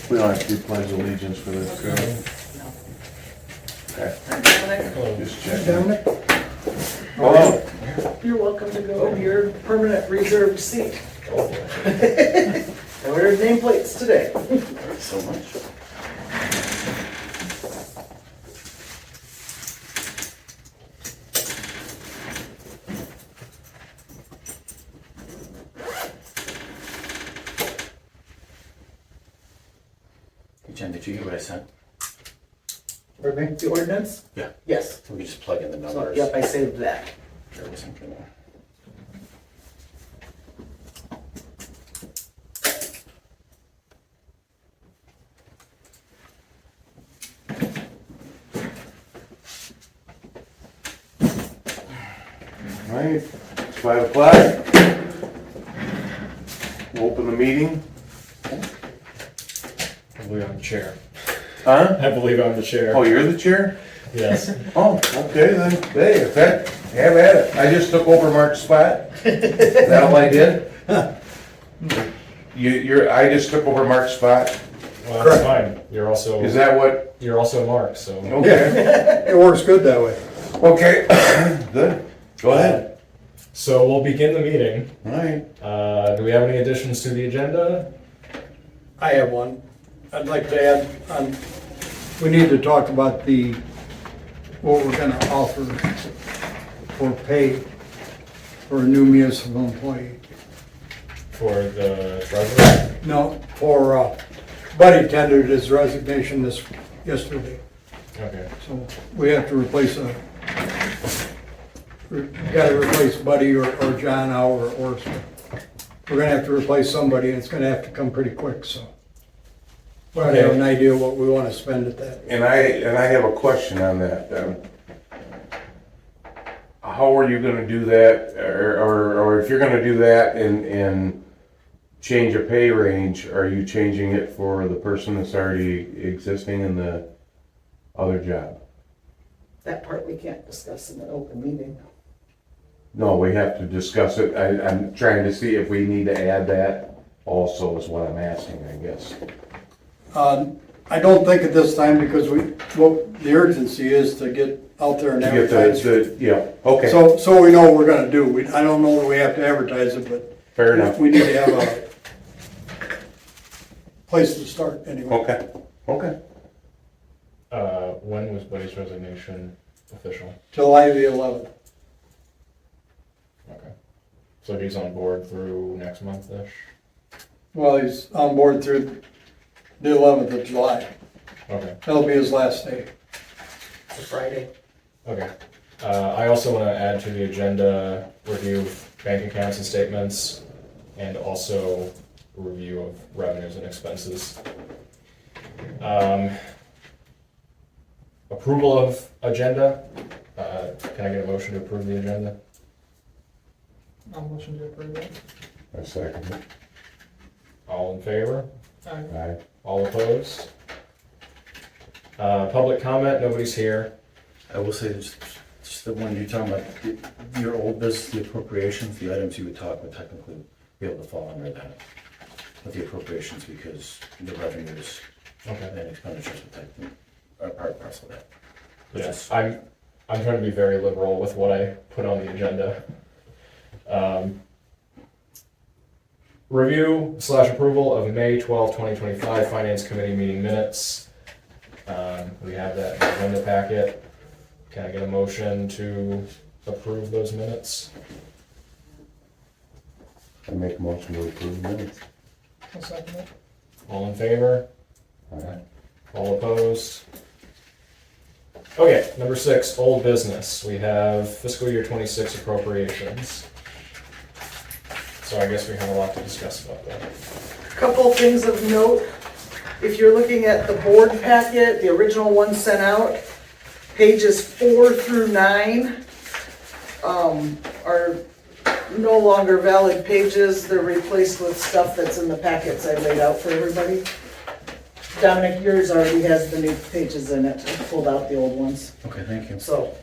We don't have to do pledge allegiance for this, correct? Okay, just checking. Dominic, Hello. You're welcome to go in your permanent reserved seat. And we're nameplates today. Thanks so much. Jen, did you get what I sent? Pardon me? The ordinance? Yeah. Yes. We can just plug in the So, numbers. yep, I saved that. There was something there. All right, it's 5 o'clock. We'll open the meeting. I believe I'm the chair. Huh? I believe I'm the chair. Oh, you're the chair? Yes. Oh, okay then. Hey, if that, have at it. I just took over Mark's spot. Is that all I did? I just took over Mark's spot. Well, that's fine. You're also Is that what? you're also Mark, so Okay. it works good that way. Okay, good. Go ahead. so we'll begin the meeting. All right. Do we have any additions to the agenda? I have one. I'd like to add, we need to talk about what we're gonna offer for pay for a new municipal employee. For the treasurer? No, for, Buddy tendered his resignation yesterday, Okay. so we have to replace gotta replace Buddy or John Hour or we're gonna have to replace somebody and it's gonna have to come pretty quick, so. But I have an idea what we wanna spend at that. And I have a question on that. How are you gonna do that, or if you're gonna do that and change a pay range, are you changing it for the person that's already existing in the other job? That part we can't discuss in an open meeting. No, we have to discuss it. I'm trying to see if we need to add that also is what I'm asking, I guess. I don't think at this time because what the urgency is to get out there and To get advertise. yeah, okay, So we know what we're gonna do. I don't know that we have to advertise it, but fair enough. we need to have a place to start anyway. Okay. When was Buddy's resignation official? July the 11th. Okay. So he's on board through next month-ish? Well, he's on board through the 11th of July. Okay. That'll be his last day. It's a Friday. Okay. I also want to add to the agenda review of bank accounts and statements and also review of revenues and expenses. Approval of agenda. Can I get a motion to approve the agenda? I'll motion to approve it. I second it. All in favor? Aye. All opposed? Public comment, nobody's here. I will say, just the one you're talking about, your old business, the appropriations, the items you would technically be able to fall under that. With the appropriations, because the revenues Okay. and expenditures are part and parcel of that. Yes, I'm trying to be very liberal with what I put on the agenda. Review/approval of May 12, 2025 Finance Committee meeting minutes. We have that in the agenda packet. Can I get a motion to approve those minutes? I make a motion to approve minutes. I'll second it. All in favor? Aye. All opposed? Okay, number 6, old business. We have fiscal year 26 appropriations. So I guess we have a lot to discuss about that. Couple things of note. If you're looking at the board packet, the original one sent out, pages 4 through 9 are no longer valid pages. They're replaced with stuff that's in the packets I laid out for everybody. Dominic, yours already has the new pages in it. I pulled out the old ones. Okay, thank you. So,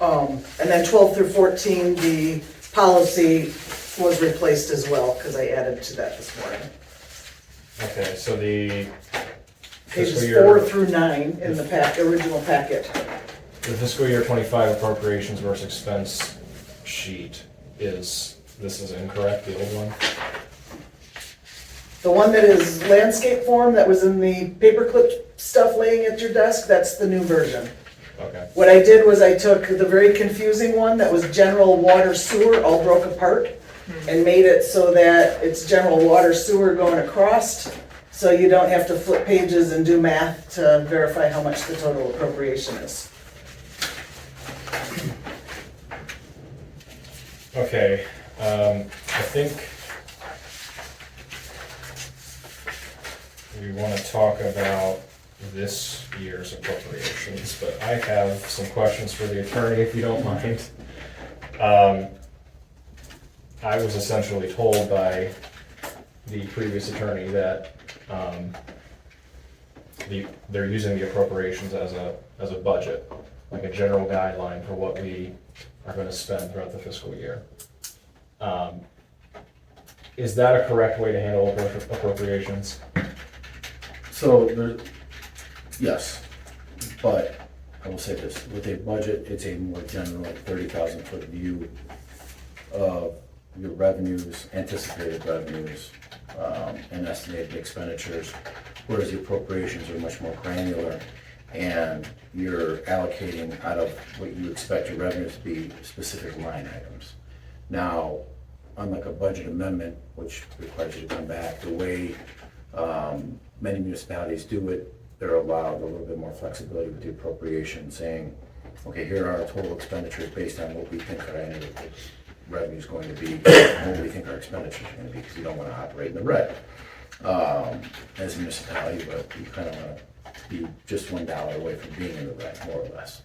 and then 12 through 14, the policy was replaced as well, because I added to that this morning. Okay, so the pages Fiscal year- 4 through 9 in the original packet. The fiscal year 25 appropriations versus expense sheet this is incorrect, the old one? The one that is landscape form that was in the paperclip stuff laying at your desk, that's the new version. Okay, What I did was I took the very confusing one that was general water sewer all broke apart and made it so that it's general water sewer going across, so you don't have to flip pages and do math to verify how much the total appropriation is. okay, I think we want to talk about this year's appropriations, but I have some questions for the attorney, if you don't mind. I was essentially told by the previous attorney that they're using the appropriations as a budget, like a general guideline for what we are going to spend throughout the fiscal year. Is that a correct way to handle appropriations? So yes, but I will say this, with a budget, it's a more general 30,000-foot view of your revenues, anticipated revenues, and estimated expenditures, whereas the appropriations are much more granular, and you're allocating out of what you expect your revenues to be specific line items. Now, unlike a budget amendment, which requires you to come back, the way many municipalities do it, they're allowed a little bit more flexibility with the appropriation, saying, okay, here are our total expenditures based on what we think our annual revenue is going to be, and what we think our expenditures are going to be, because you don't want to operate in the red as a municipality, but you kind of want to be just $1 away from being in the red, more or less.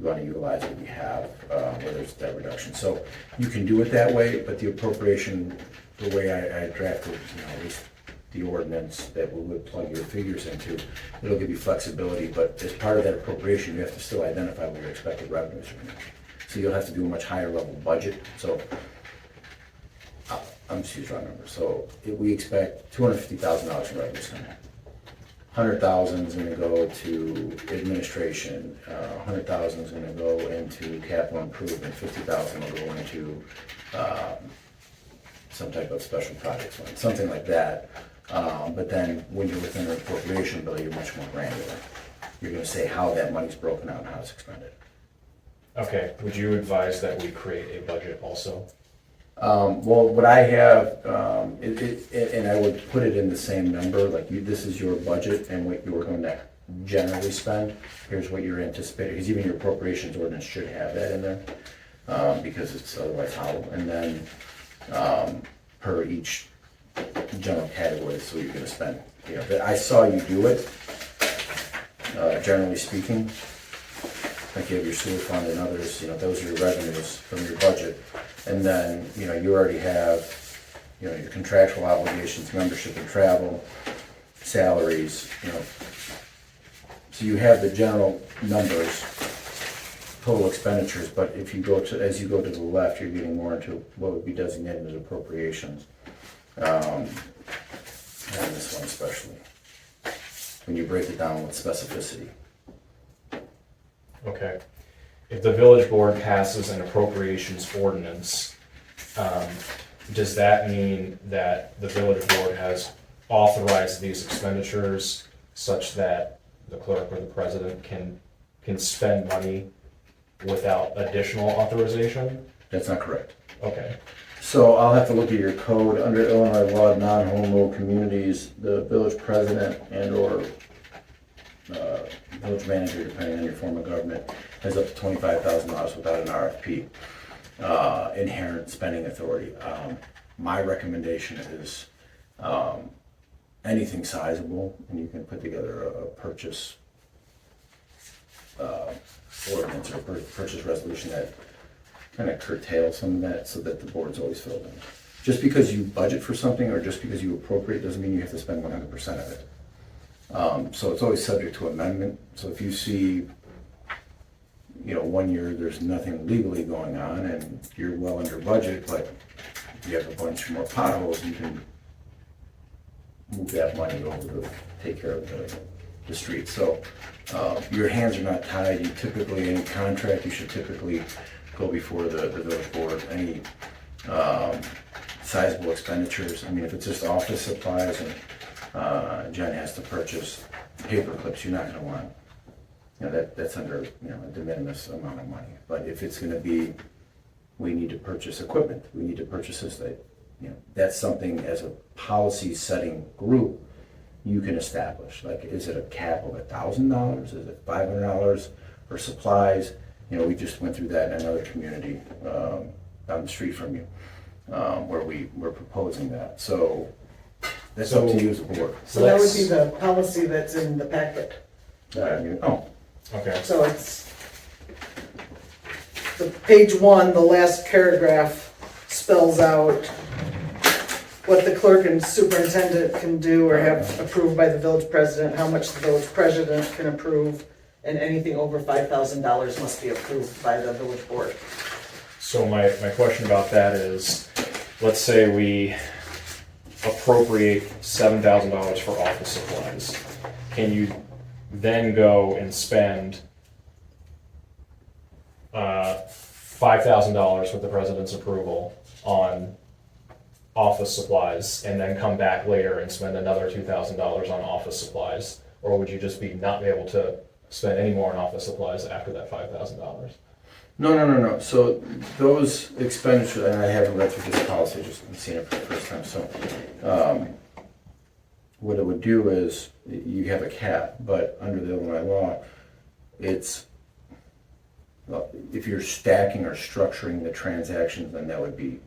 You want to utilize what you have, whether it's debt reduction. So you can do it that way, but the appropriation, the way I drafted, at least the ordinance that we would plug your figures into, it'll give you flexibility, but as part of that appropriation, you have to still identify what your expected revenues are going to be. So you'll have to do a much higher level budget. So I'm just using round numbers. So if we expect $250,000 in revenues coming in. 100,000 is going to go to administration. 100,000 is going to go into capital improvement. 50,000 will go into some type of special projects fund, something like that. But then when you're within an appropriation bill, you're much more granular. You're going to say how that money's broken out and how it's expended. Okay, would you advise that we create a budget also? Well, what I have, and I would put it in the same number, like this is your budget and what you're going to generally spend. Here's what you're anticipating, because even your appropriations ordinance should have that in there, because it's otherwise hollow. And then per each general category, so you're going to spend. I saw you do it, generally speaking. Like you have your sewer fund and others, those are your revenues from your budget. And then, you already have, your contractual obligations, membership and travel, salaries, So you have the general numbers, total expenditures, but if you go to, as you go to the left, you're getting more into what would be designated as appropriations. And this one especially, when you break it down with specificity. Okay. If the village board passes an appropriations ordinance, does that mean that the village board has authorized these expenditures such that the clerk or the president can spend money without additional authorization? That's not correct. Okay. So I'll have to look at your code. Under Illinois law, non-home rule communities, the village president and/or village manager, depending on your form of government, has up to $25,000 without an RFP, inherent spending authority. My recommendation is anything sizable, and you can put together a purchase ordinance or purchase resolution that kind of curtails some of that, so that the board's always filled in. Just because you budget for something or just because you appropriate doesn't mean you have to spend 100% of it. So it's always subject to amendment. So if you see, 1 year there's nothing legally going on and you're well under budget, but you have a bunch more potholes, you can move that money over to take care of the streets. So your hands are not tied. You typically, any contract, you should typically go before the village board. Any sizable expenditures, I mean, if it's just office supplies and Jen has to purchase paper clips, you're not gonna want, that's under, a de minimis amount of money. But if it's gonna be, we need to purchase equipment, we need to purchase this, that's something as a policy setting group, you can establish. Like, is it a cap of $1,000? Is it $500 for supplies? We just went through that in another community down the street from you, where we were proposing that. So that's up to you as a board. So that would be the policy that's in the packet. Okay, So it's, the page 1, the last paragraph spells out what the clerk and superintendent can do or have approved by the village president, how much the village president can approve, and anything over $5,000 must be approved by the village board. so my question about that is, let's say we appropriate $7,000 for office supplies. Can you then go and spend $5,000 with the president's approval on office supplies and then come back later and spend another $2,000 on office supplies? Or would you just not be able to spend any more on office supplies after that $5,000? No. So those expenditures, and I haven't read through this policy, just seen it for the first time. So what it would do is you have a cap, but under the Illinois law, it's, if you're stacking or structuring the transactions, then that would be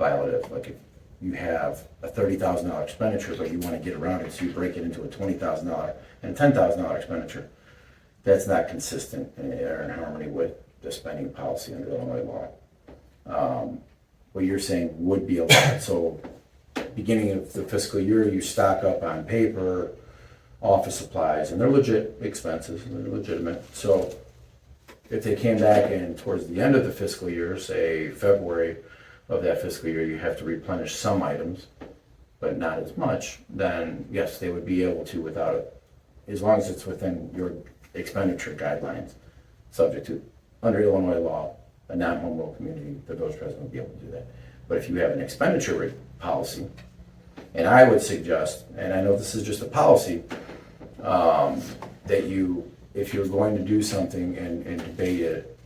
violative. Like if you have a $30,000 expenditure, but you want to get around it, so you break it into a $20,000 and a $10,000 expenditure. That's not consistent or in harmony with the spending policy under Illinois law. What you're saying would be allowed. So beginning of the fiscal year, you stock up on paper, office supplies, and they're legit expenses, and they're legitimate. So if they came back and towards the end of the fiscal year, say February of that fiscal year, you have to replenish some items, but not as much, then yes, they would be able to without it, as long as it's within your expenditure guidelines, subject to, under Illinois law, a non-home rule community, the village president would be able to do that. But if you have an expenditure rate policy, and I would suggest, and I know this is just a policy, that you, if you're going to do something and debate it,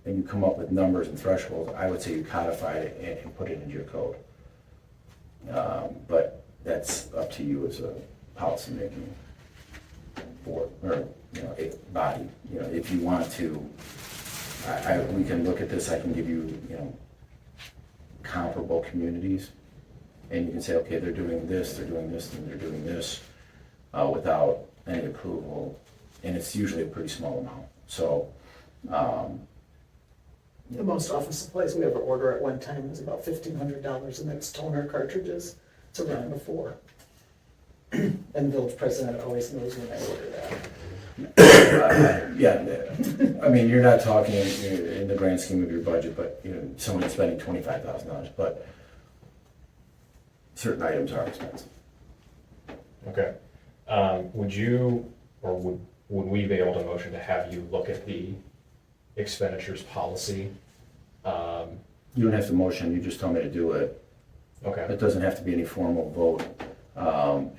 and you come up with numbers and thresholds, I would say you codify it and put it into your code. But that's up to you as a policymaking board, or, a body. If you want to, we can look at this, I can give you, comparable communities, and you can say, okay, they're doing this, and they're doing this, without any approval, and it's usually a pretty small amount. So, The most office supplies we ever order at one time is about $1,500, and that's toner cartridges. It's around the 4. And the village president always knows when I order that. yeah, I mean, you're not talking in the grand scheme of your budget, but, someone's spending $25,000, but certain items are expensive. Okay. Would you, or would we be able to motion to have you look at the expenditures policy? You don't have to motion, you just tell me to do it. Okay. It doesn't have to be any formal vote.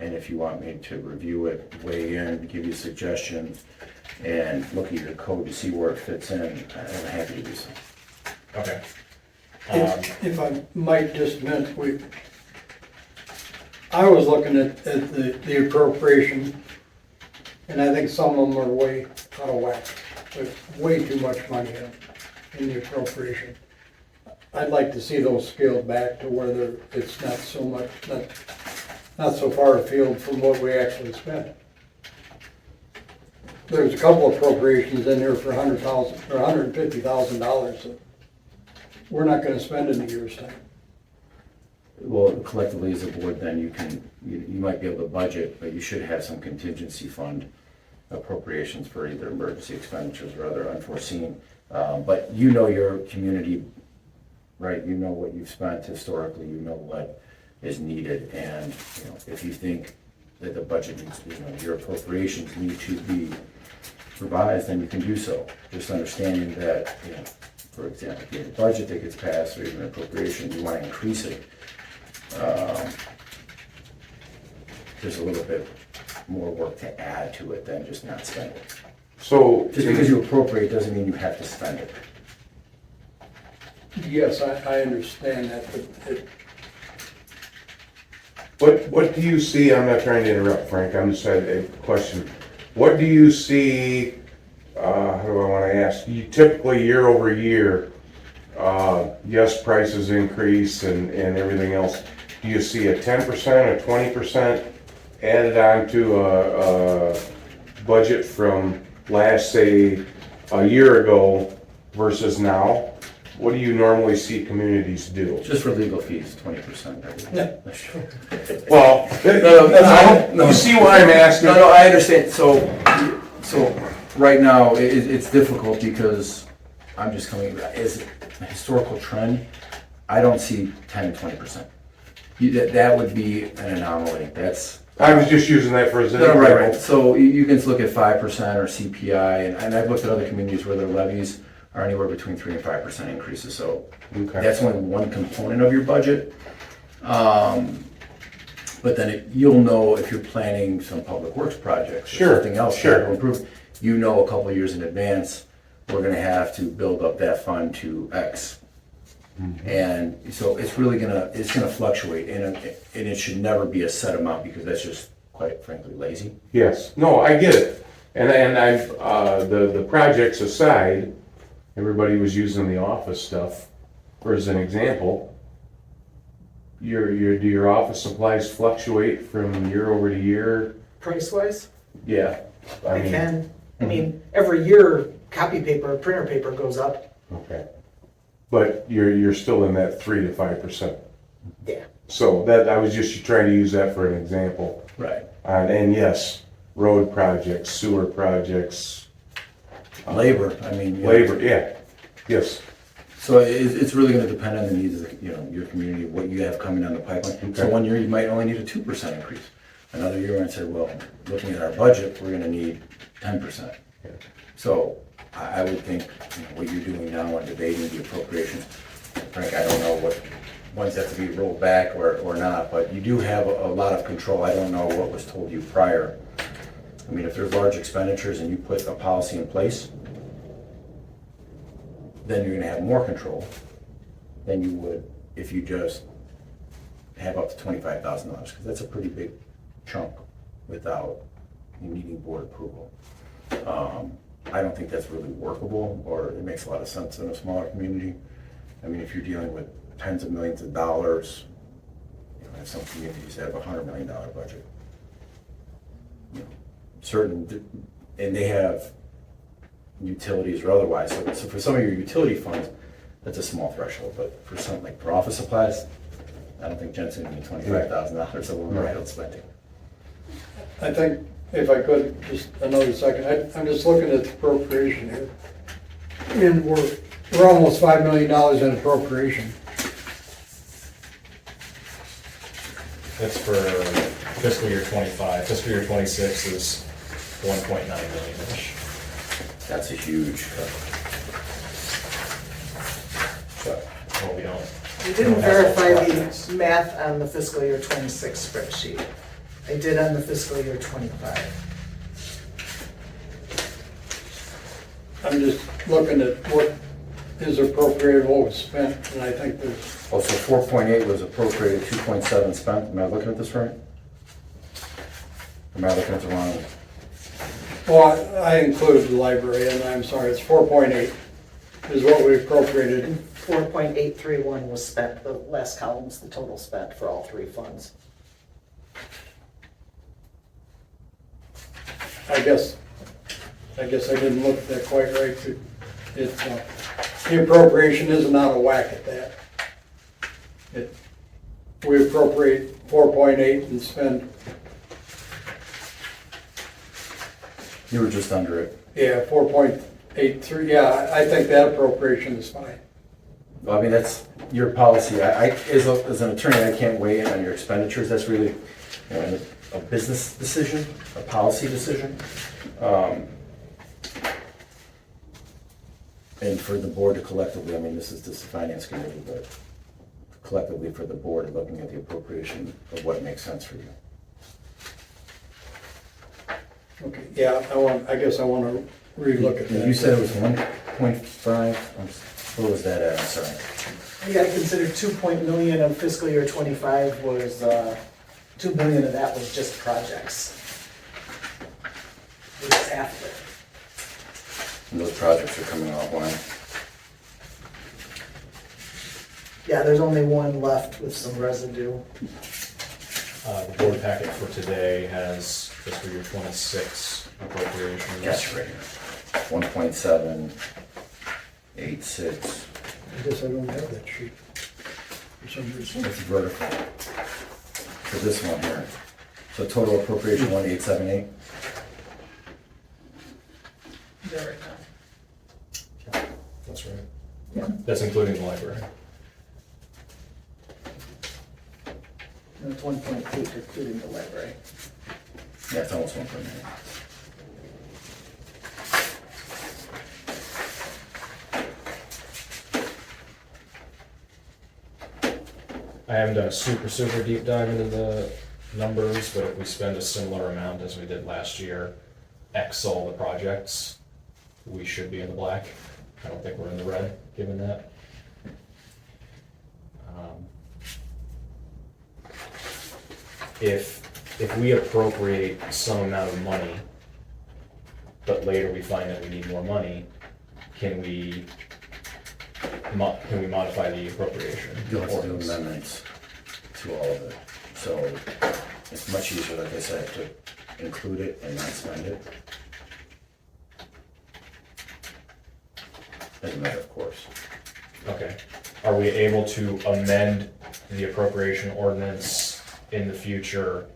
And if you want me to review it, weigh in, give you suggestions, and look at your code to see where it fits in, I'm happy to do so. Okay. If I might just mention, I was looking at the appropriation, and I think some of them are way out of whack. There's way too much money in the appropriation. I'd like to see those scaled back to where it's not so much, not so far afield from what we actually spend. There's a couple appropriations in here for $100,000 or $150,000 that we're not gonna spend in a year's time. Well, collectively as a board, then you might be able to budget, but you should have some contingency fund appropriations for either emergency expenditures or other unforeseen. But your community, right? You know what you've spent historically, you know what is needed, and if you think that the budget needs, your appropriations need to be revised, then you can do so. Just understanding that, for example, if you have a budget that gets passed or even an appropriation, you want to increase it. There's a little bit more work to add to it than just not spend it. So. Just because you appropriate doesn't mean you have to spend it. Yes, I understand that, but What do you see, I'm not trying to interrupt, Frank, I'm just had a question. What do you see, how do I wanna ask, you typically year over year, yes, prices increase and everything else. Do you see a 10% or 20% added on to a budget from last, say, a year ago versus now? What do you normally see communities do? Just for legal fees, 20%. Well, No. you see why I'm asking? No, I understand. So right now, it's difficult because I'm just coming, as a historical trend, I don't see 10 to 20%. That would be an anomaly. That's. I was just using that for example. Right. So you can look at 5% or CPI, and I've looked at other communities where their levies are anywhere between 3 and 5% increases. So Okay. that's only one component of your budget. But then you'll know if you're planning some public works projects or something else to improve. You know, a couple of years in advance, we're going to have to build up that fund to X. And so it's really gonna fluctuate, and it should never be a set amount because that's just, quite frankly, lazy. Yes, no, I get it. And the projects aside, everybody was using the office stuff for as an example. Do your office supplies fluctuate from year over to year? Price-wise, Yeah. I can. I mean, every year, copy paper, printer paper goes up. Okay. But you're still in that 3 to 5%. Yeah. So that, I was just trying to use that for an example. Right. And yes, road projects, sewer projects. Labor, I mean. Labor, yeah, yes. So it's really gonna depend on the needs of, your community, what you have coming down the pipeline. So Okay. one year you might only need a 2% increase. Another year, I'd say, well, looking at our budget, we're gonna need 10%. Yeah. So I would think, what you're doing now on debating the appropriations, Frank, I don't know what ones have to be rolled back or not, but you do have a lot of control. I don't know what was told you prior. I mean, if there's large expenditures and you put a policy in place, then you're gonna have more control than you would if you just have up to $25,000, because that's a pretty big chunk without needing board approval. I don't think that's really workable, or it makes a lot of sense in a smaller community. I mean, if you're dealing with tens of millions of dollars, have some communities that have a $100 million budget. And they have utilities or otherwise. So for some of your utility funds, that's a small threshold, but for something like for office supplies, I don't think Jen's gonna need $25,000 over idle spending. I think if I could, just another second, I'm just looking at the appropriation here. And we're almost $5 million in appropriation. That's for fiscal year 25. Fiscal year 26 is 1.9 million-ish. That's a huge cut. Well, we don't. We didn't We don't have verify projects. the math on the fiscal year 26 spreadsheet. I did on the fiscal year 25. I'm just looking at what is appropriated, what was spent, and I think there's, Oh, so 4.8 was appropriated, 2.7 spent. Am I looking at this right? Am I looking at the wrong? well, I included the library, and I'm sorry, it's 4.8 is what we appropriated. 4.831 was spent, the last column's the total spent for all three funds. I guess I didn't look at that quite right. The appropriation isn't out of whack at that. We appropriate 4.8 and spend, You were just under it. 4.83, yeah, I think that appropriation is fine. Well, I mean, that's your policy. As an attorney, I can't weigh in on your expenditures. That's really, a business decision, a policy decision. And for the board to collectively, I mean, this is just the finance committee, but collectively for the board, looking at the appropriation of what makes sense for you. Okay, yeah, I guess I want to relook at that. You said it was 1.5, what was that at, I'm sorry? You gotta consider 2 million of fiscal year 25 was, 2 million of that was just projects. It was after. And those projects are coming offline. Yeah, there's only one left with some residue. The board packet for today has fiscal year 26 appropriations. Yes, right here. 1.786. I guess I don't have that sheet for some reason. It's vertical. For this one here. So total appropriation 1.878. Is that right now? That's right. Yeah. That's including the library. And it's 1.8 including the library. Yeah, it's almost 1.8. I haven't done a super deep dive into the numbers, but if we spend a similar amount as we did last year, X all the projects, we should be in the black. I don't think we're in the red, given that. If we appropriate some amount of money, but later we find that we need more money, can we modify the appropriation? You'll have to do ordinance? amendments to all of it. So it's much easier, like I said, to include it and not spend it. As a matter of course. Okay. Are we able to amend the appropriation ordinance in the future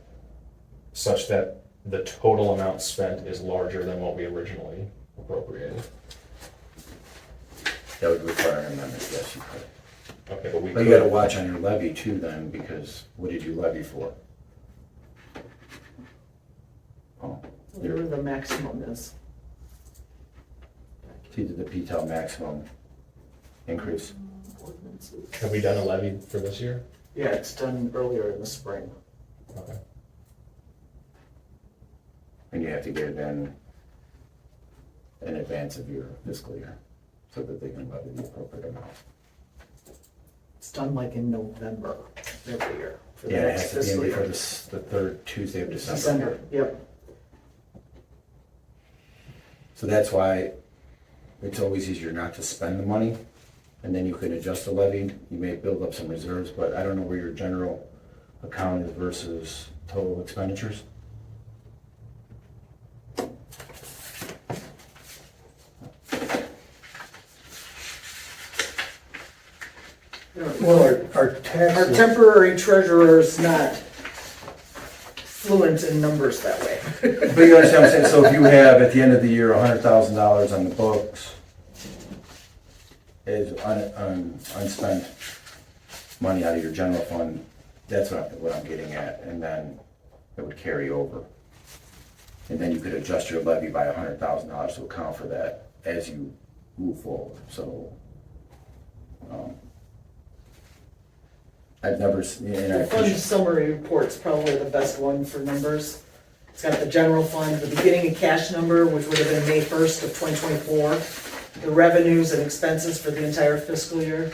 such that the total amount spent is larger than what we originally appropriated? That would require an amendment, yes, you could. Okay, but we But you gotta could, watch on your levy too then, because what did you levy for? Oh, Whatever the maximum is. it's either the P-TEL maximum increase. Ordinances. have we done a levy for this year? Yeah, it's done earlier in the spring. Okay. And you have to get it in advance of your fiscal year, so that they can levy the appropriate amount. It's done like in November every year for the Yeah, it next has to be in fiscal before year. the third Tuesday of December. December, yep. So that's why it's always easier not to spend the money, and then you can adjust the levy. You may build up some reserves, but I don't know where your general account is versus total expenditures. Well, our Our taxes, temporary treasurer is not fluent in numbers that way. But you understand what I'm saying? So if you have, at the end of the year, $100,000 on the books is unspent money out of your general fund, that's what I'm getting at, and then it would carry over. And then you could adjust your levy by $100,000 to account for that as you move forward, so. I've never seen, and I The fund appreciate. summary report's probably the best one for numbers. It's got the general fund, the beginning and cash number, which would have been May 1st of 2024, the revenues and expenses for the entire fiscal year.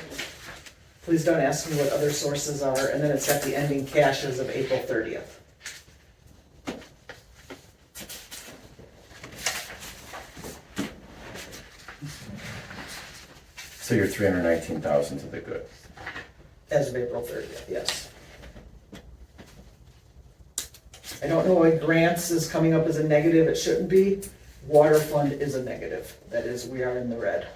Please don't ask me what other sources are, and then it's got the ending cash as of April 30th. So you're 319,000 to the good. As of April 30th, yes. I don't know why grants is coming up as a negative, it shouldn't be. Water fund is a negative, that is, we are in the red.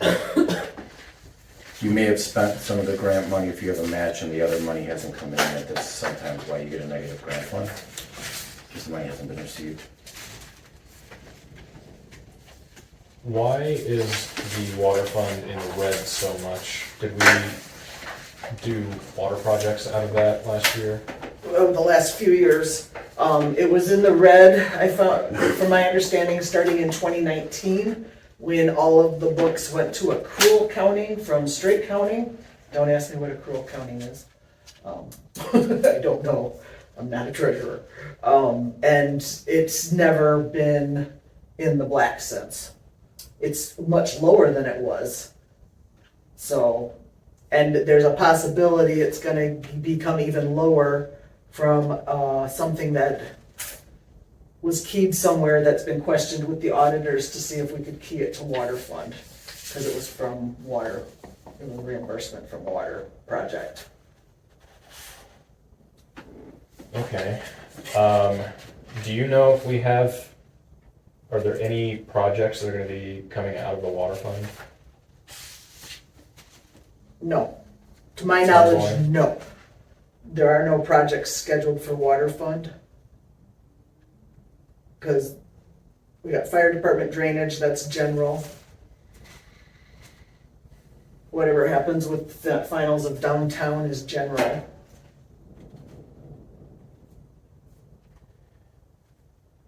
You may have spent some of the grant money if you have a match and the other money hasn't come in yet. That's sometimes why you get a negative grant fund, because the money hasn't been received. Why is the water fund in the red so much? Did we do water projects out of that last year? Over the last few years, It was in the red, I found, from my understanding, starting in 2019, when all of the books went to accrual counting from straight counting. Don't ask me what accrual counting is. I don't know. I'm not a treasurer. And it's never been in the black since. It's much lower than it was. So, and there's a possibility it's gonna become even lower from something that was keyed somewhere that's been questioned with the auditors to see if we could key it to water fund, because it was from water, it was reimbursement from water project. Okay. Do you know if we have, are there any projects that are gonna be coming out of the water fund? No, to my Sounds knowledge, fine. no. There are no projects scheduled for water fund. Because we got fire department drainage, that's general. Whatever happens with the finals of downtown is general.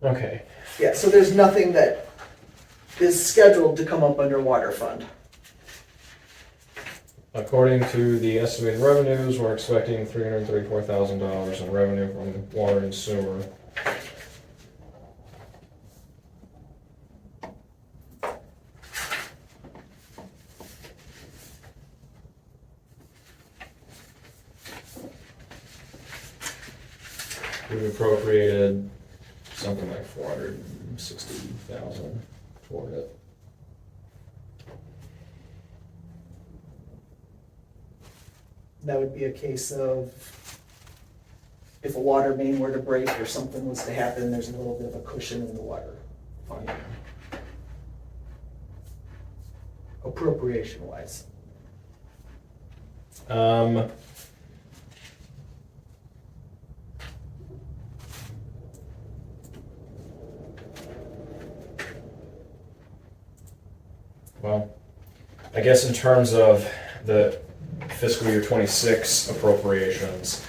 Okay. Yeah, so there's nothing that is scheduled to come up under water fund. According to the estimated revenues, we're expecting $334,000 in revenue from water and sewer. We've appropriated something like $460,000 toward it. That would be a case of if a water main were to break or something was to happen, there's a little bit of a cushion in the water fund. Appropriation wise. Well, I guess in terms of the fiscal year 26 appropriations,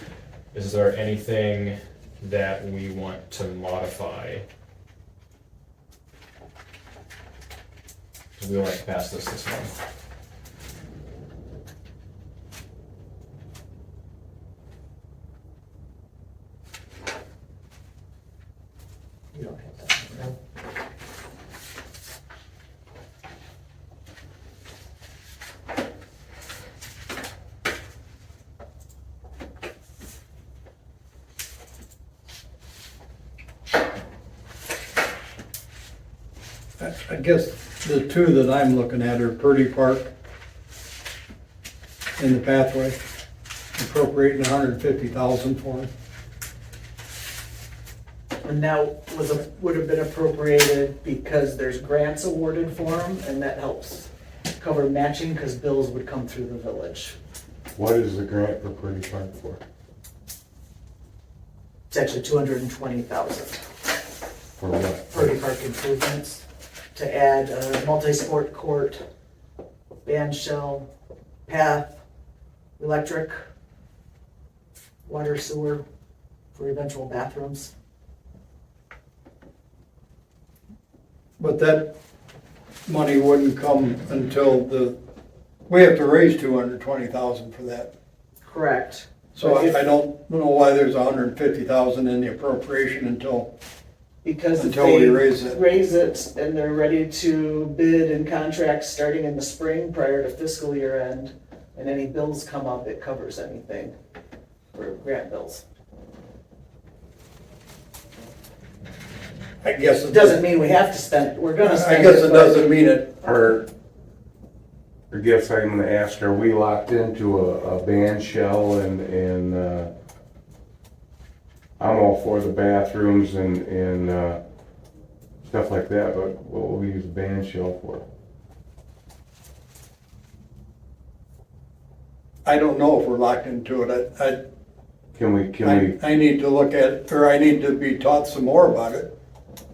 is there anything that we want to modify? We like to pass this month. You don't have that. No. I guess the two that I'm looking at are Purdy Park and the pathway, appropriating $150,000 for it. And that would have been appropriated because there's grants awarded for them, and that helps cover matching, because bills would come through the village. What is the grant for Pretty Park for? It's actually $220,000 For what? for the park improvements, to add a multi-sport court, band shell, path, electric, water, sewer, for eventual bathrooms. But that money wouldn't come until we have to raise $220,000 for that. Correct. So I don't know why there's $150,000 in the appropriation until Because if Until we they raise it. raise it and they're ready to bid and contract starting in the spring prior to fiscal year end, and any bills come up, it covers anything for grant bills. I guess It doesn't mean we have to spend, we're gonna I spend guess it but- doesn't mean it. I guess I'm gonna ask, are we locked into a band shell and I'm all for the bathrooms and stuff like that, but what will we use the band shell for? I don't know if we're locked into it. Can we, I need to look at, or I need to be taught some more about it,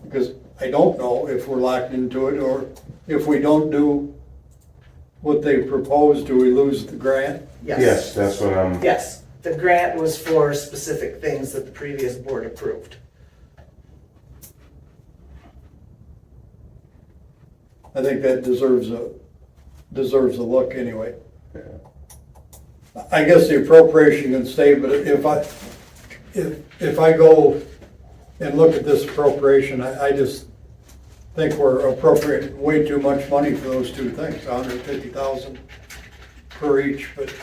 because I don't know if we're locked into it, or if we don't do what they propose, do we lose the grant? yes, that's what I'm, Yes, the grant was for specific things that the previous board approved. I think that deserves a look anyway. Yeah. I guess the appropriation can stay, but if I go and look at this appropriation, I just think we're appropriating way too much money for those two things, $150,000 per each, but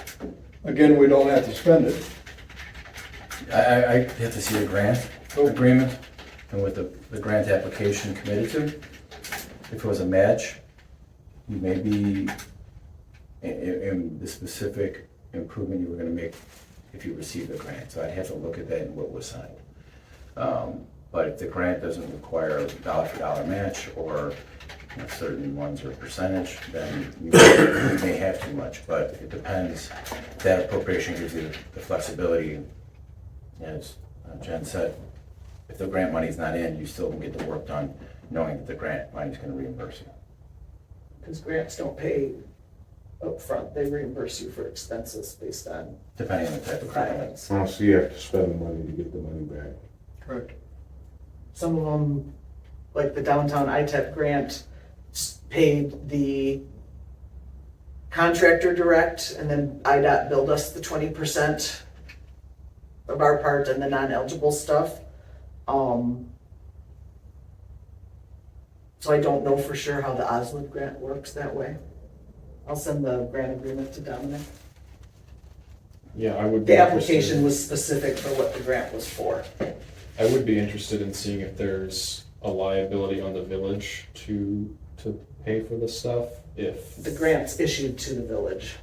again, we don't have to spend it. I have to see a grant agreement and with the grant application committed to. If it was a match, you may be in the specific improvement you were gonna make if you received the grant. So I'd have to look at that and what was signed. But if the grant doesn't require a dollar for dollar match or certain ones are percentage, then you may have too much, but it depends. That appropriation gives you the flexibility. As Jen said, if the grant money's not in, you still can get the work done, knowing that the grant money's gonna reimburse you. Because grants don't pay upfront, they reimburse you for expenses based on Depending on the type of grant. filings. Well, so you have to spend the money to get the money back. Correct. Some of them, like the downtown ITEP grant, paid the contractor direct, and then IDOT billed us the 20% of our part and the non-eligible stuff. So I don't know for sure how the Osland grant works that way. I'll send the grant agreement to Dominic. Yeah, I would be The interested- application was specific for what the grant was for. I would be interested in seeing if there's a liability on the village to pay for this stuff, if. The grant's issued to the village.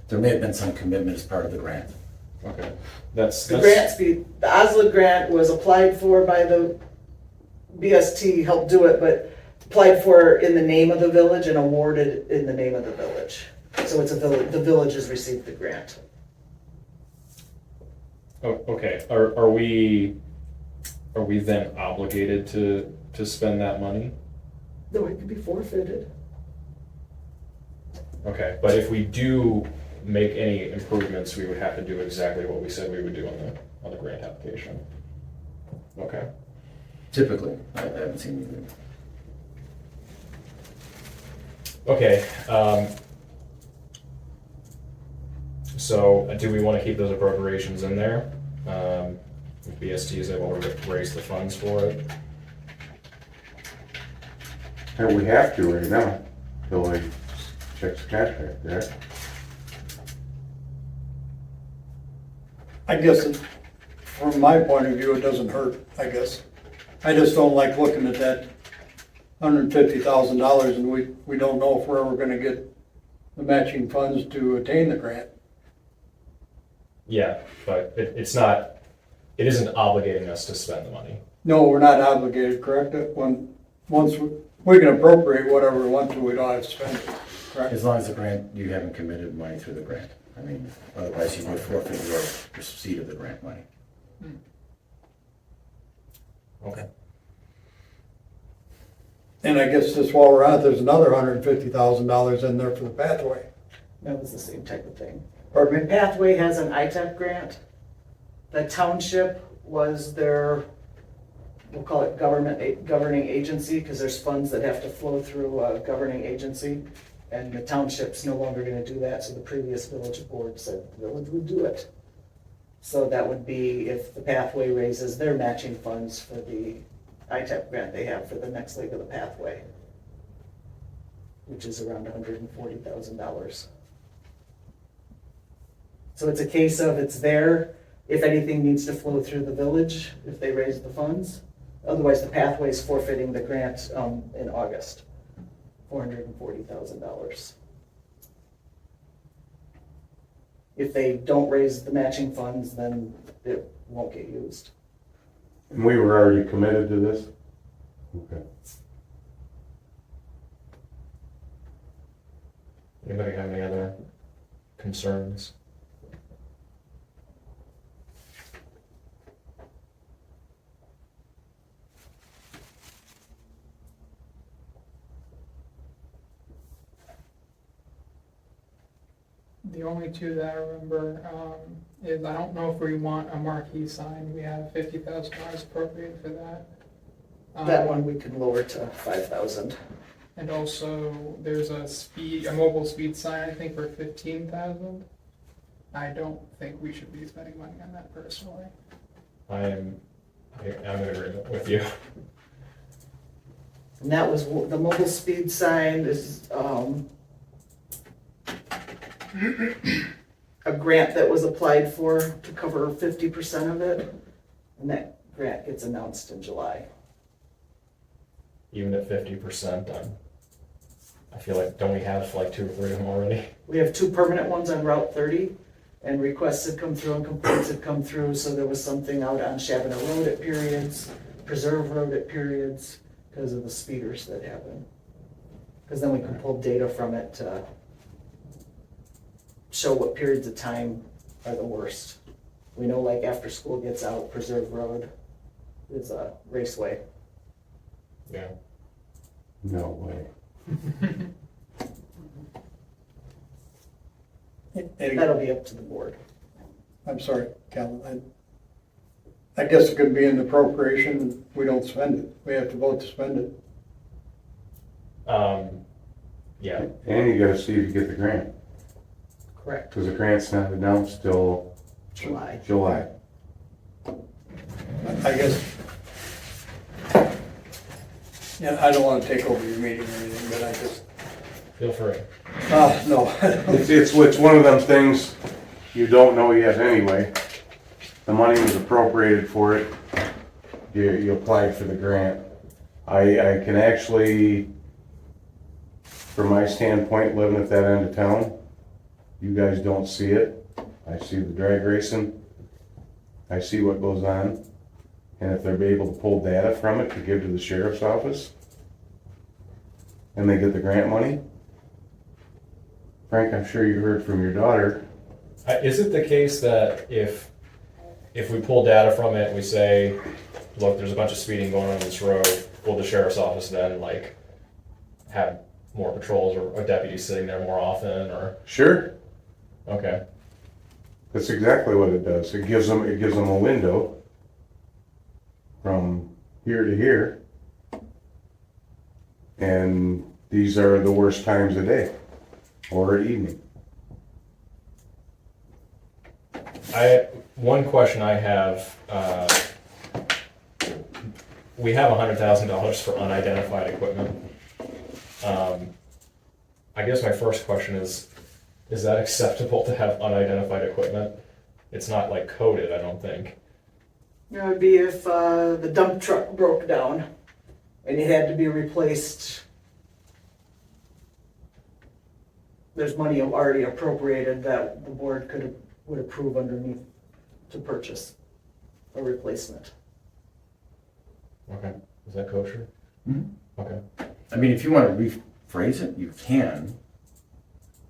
There may have been some commitment as part of the grant. Okay, that's. The grants, the Osland grant was applied for by the BST, helped do it, but applied for in the name of the village and awarded in the name of the village. So it's a village, the village has received the grant. Oh, okay, are we then obligated to spend that money? No, it could be forfeited. Okay, but if we do make any improvements, we would have to do exactly what we said we would do on the grant application. Okay, Typically, I haven't seen anything. okay, so do we wanna keep those appropriations in there? If BST is able to raise the funds for it? And we have to right now, till they check the contract, right? I guess from my point of view, it doesn't hurt, I guess. I just don't like looking at that $150,000 and we don't know if we're ever gonna get the matching funds to attain the grant. Yeah, but it isn't obligating us to spend the money. No, we're not obligated, correct? Once we can appropriate whatever we want to, we don't have to spend it, correct? As long as the grant, you haven't committed money through the grant. I mean, otherwise you would forfeit your receipt of the grant money. Okay. And I guess just while we're at it, there's another $150,000 in there for the pathway. That was the same type of thing. Pardon me? Pathway has an ITEP grant. The township was their, we'll call it governing agency, because there's funds that have to flow through a governing agency. And the township's no longer gonna do that, so the previous village board said the village would do it. So that would be if the pathway raises their matching funds for the ITEP grant they have for the next leg of the pathway, which is around $140,000. So it's a case of it's there, if anything needs to flow through the village, if they raise the funds. Otherwise, the pathway's forfeiting the grant in August, $440,000. If they don't raise the matching funds, then it won't get used. And we were already committed to this? Okay. Anybody have any other concerns? The only two that I remember, is I don't know if we want a marquee sign. We have $50,000 appropriated for that. That one we can lower to 5,000. And also, there's a mobile speed sign, I think, for 15,000. I don't think we should be spending money on that personally. I'm in agreement with you. And that was, the mobile speed sign is, a grant that was applied for to cover 50% of it. And that grant gets announced in July. Even at 50%, I feel like, don't we have like 2 or 3 of them already? We have 2 permanent ones on Route 30, and requests had come through and complaints had come through, so there was something out on Shabbona Road at periods, Preserve Road at periods, because of the speeders that happen. Because then we can pull data from it to show what periods of time are the worst. We know like after school gets out, Preserve Road is a raceway. Yeah. No way. That'll be up to the board. I'm sorry, Calvin, I guess it could be in the appropriation, we don't spend it, we have to vote to spend it. Yeah, And you gotta see if you get the grant, Correct. because the grant's not announced till July. July. I guess, yeah, I don't wanna take over your meeting or anything, but I just, feel free. no. It's one of them things you don't know yet anyway. The money was appropriated for it. You applied for the grant. I can actually, from my standpoint, living at that end of town, you guys don't see it. I see the drag racing. I see what goes on. And if they're able to pull data from it to give to the sheriff's office, and they get the grant money, Frank, I'm sure you heard from your daughter. Is it the case that if we pull data from it, we say, look, there's a bunch of speeding going on this road, will the sheriff's office then like have more patrols or a deputy sitting there more often, or? Sure, Okay, that's exactly what it does. It gives them a window from here to here. And these are the worst times of day or evening. One question I have, we have $100,000 for unidentified equipment. I guess my first question is that acceptable to have unidentified equipment? It's not like coded, I don't think. It would be if the dump truck broke down and it had to be replaced. There's money already appropriated that the board would approve underneath to purchase a replacement. Okay, is that kosher? Mhm. Okay. I mean, if you want to rephrase it, you can.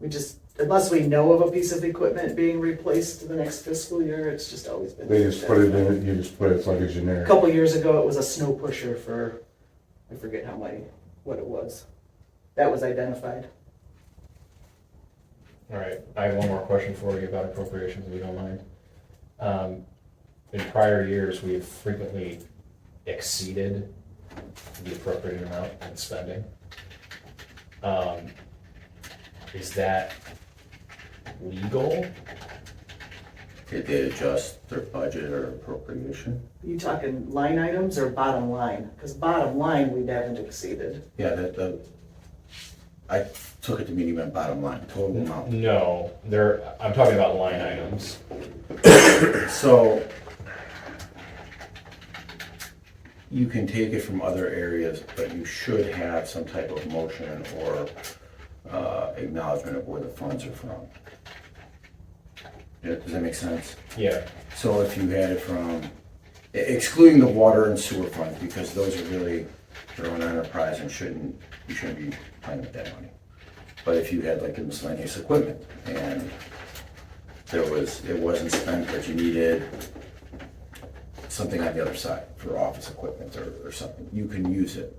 We just, unless we know of a piece of equipment being replaced the next fiscal year, it's just always been. They just put it in, you just put it, it's like a A generic. couple years ago, it was a snow pusher for, I forget what it was. That was identified. All right, I have one more question for you about appropriations, if you don't mind. In prior years, we've frequently exceeded the appropriate amount in spending. Is that legal? Did they adjust their budget or appropriation? Are you talking line items or bottom line? Because bottom line, we haven't exceeded. Yeah, I took it to mean you meant bottom line, total amount. No, I'm talking about line items. So you can take it from other areas, but you should have some type of motion or acknowledgement of where the funds are from. Yeah, does that make sense? Yeah, So if you had it from, excluding the water and sewer funds, because those are really their own enterprise and you shouldn't be playing with that money. But if you had like the miscellaneous equipment and it wasn't spent, but you needed something on the other side for office equipment or something, you can use it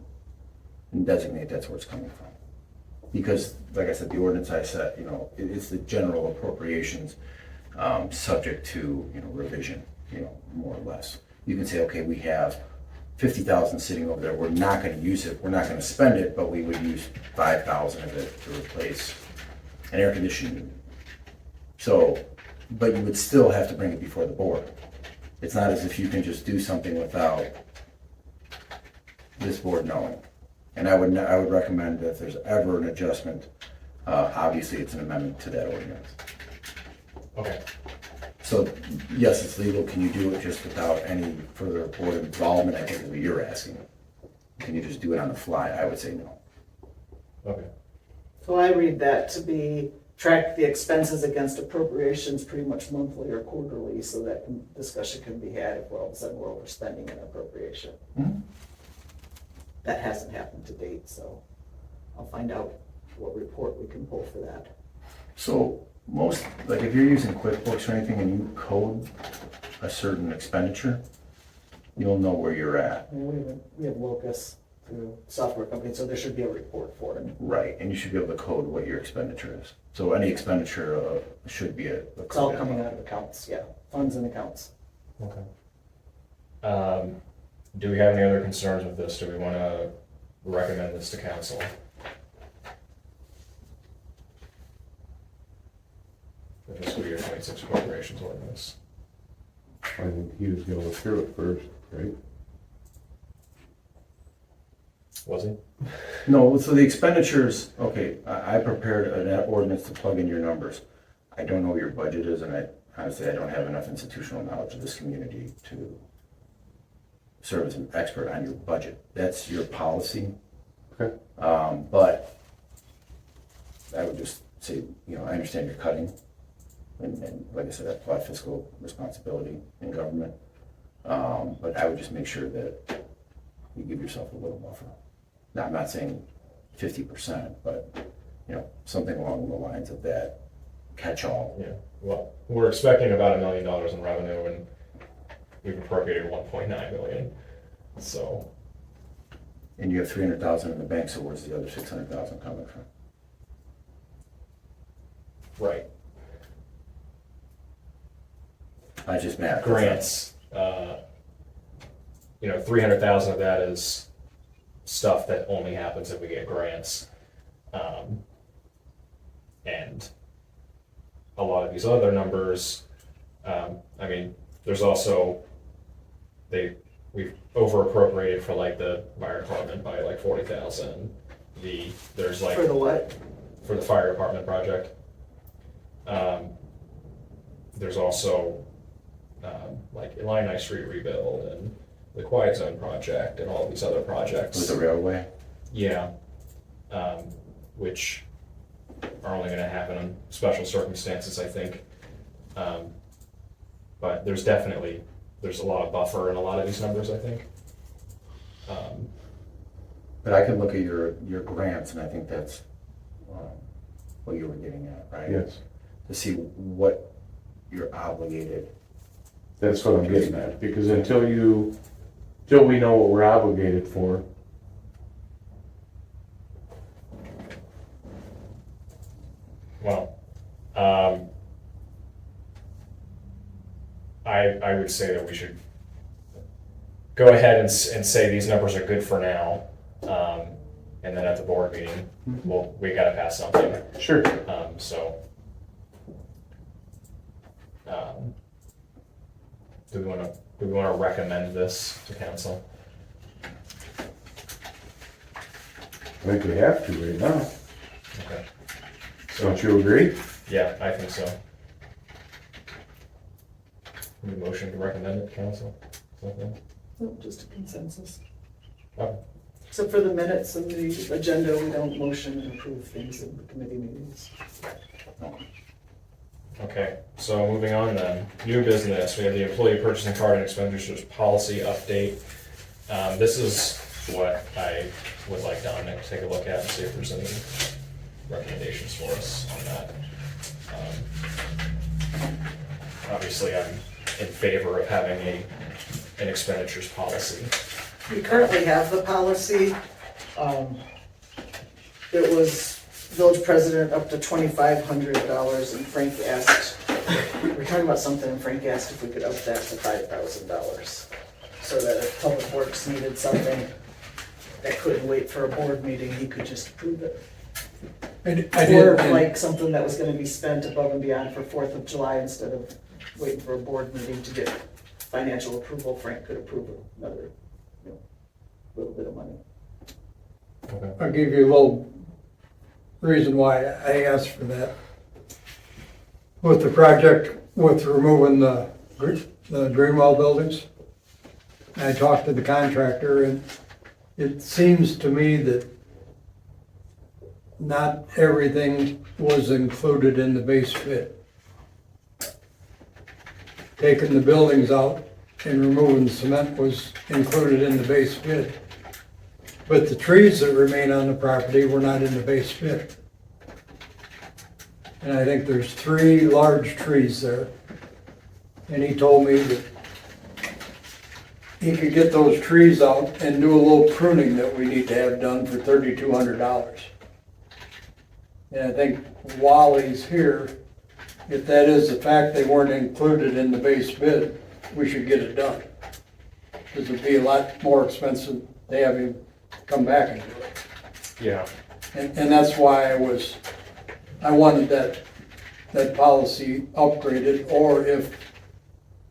and designate that's where it's coming from. Because, like I said, the ordinance I set, it's the general appropriations, subject to, revision, more or less. You can say, okay, we have 50,000 sitting over there, we're not gonna use it, we're not gonna spend it, but we would use 5,000 of it to replace an air conditioning unit. So, but you would still have to bring it before the board. It's not as if you can just do something without this board knowing. And I would recommend that if there's ever an adjustment, obviously it's an amendment to that ordinance. Okay, So, yes, it's legal, can you do it just without any further board involvement, I think is what you're asking. Can you just do it on the fly? I would say no. okay. So I read that to be track the expenses against appropriations pretty much monthly or quarterly, so that discussion can be had if all of a sudden we're overspending an appropriation. Mhm. That hasn't happened to date, so I'll find out what report we can pull for that. So, most, like if you're using QuickBooks or anything and you code a certain expenditure, you'll know where you're at. And we have Locus through software company, so there should be a report for it. Right, and you should be able to code what your expenditure is. So any expenditure should be a It's all code. coming out of accounts, yeah, funds and accounts. Okay. Do we have any other concerns with this? Do we want to recommend this to council? The fiscal year 26 appropriations ordinance. I think he was gonna look through it first, right? Was he? No, so the expenditures, okay, I prepared an ordinance to plug in your numbers. I don't know what your budget is, and honestly, I don't have enough institutional knowledge of this community to serve as an expert on your budget. That's your policy. Okay. But I would just say, I understand you're cutting, and like I said, I apply fiscal responsibility in government. But I would just make sure that you give yourself a little buffer. Now, I'm not saying 50%, but, something along the lines of that catch-all. Yeah. Well, we're expecting about $1 million in revenue, and we've appropriated 1.9 million. So, And you have 300,000 in the bank, so where's the other 600,000 coming from? right. I just math. Grants. 300,000 of that is stuff that only happens if we get grants. And a lot of these other numbers, there's also, we've over appropriated for like the fire department by like 40,000. There's like. For the what? For the fire department project. There's also, like Illini Street rebuild and the Quiet Zone project and all these other projects. With the railway? Yeah, which are only gonna happen in special circumstances, I think. But there's a lot of buffer in a lot of these numbers, I think. But I can look at your grants, and I think that's what you were getting at, right? Yes, To see what you're obligated. that's what I'm getting at, because until we know what we're obligated for, Well, I would say that we should go ahead and say these numbers are good for now. And then at the board meeting, we gotta pass something. sure. Do we wanna recommend this to council? I think we have to right now. Okay. Don't you agree? Yeah, I think so. Need a motion to recommend it to council? Something? No, just a consensus. Okay. Except for the minutes and the agenda, we don't motion and approve things in the committee meetings. Okay, so moving on then, new business, we have the employee purchasing card and expenditures policy update. This is what I would like Dominic to take a look at and see if there's any recommendations for us on that. Obviously, I'm in favor of having an expenditures policy. We currently have the policy. It was village president up to $2,500, and Frank asked, we were talking about something, and Frank asked if we could up that to $5,000. so that if Public Works needed something that couldn't wait for a board meeting, he could just approve it. I Or did, like something that was gonna be spent above and beyond for 4th of July, instead of waiting for a board meeting to get financial approval, Frank could approve another, little bit of money. Okay. I'll give you a little reason why I asked for that. With the project, with removing the Greenwell buildings, I talked to the contractor, and it seems to me that not everything was included in the base bid. Taking the buildings out and removing the cement was included in the base bid. But the trees that remain on the property were not in the base bid. And I think there's 3 large trees there. And he told me that he could get those trees out and do a little pruning that we need to have done for $3,200. And I think while he's here, if that is the fact they weren't included in the base bid, we should get it done. Because it'd be a lot more expensive to have him come back and do it. Yeah. And that's why I wanted that policy upgraded, or if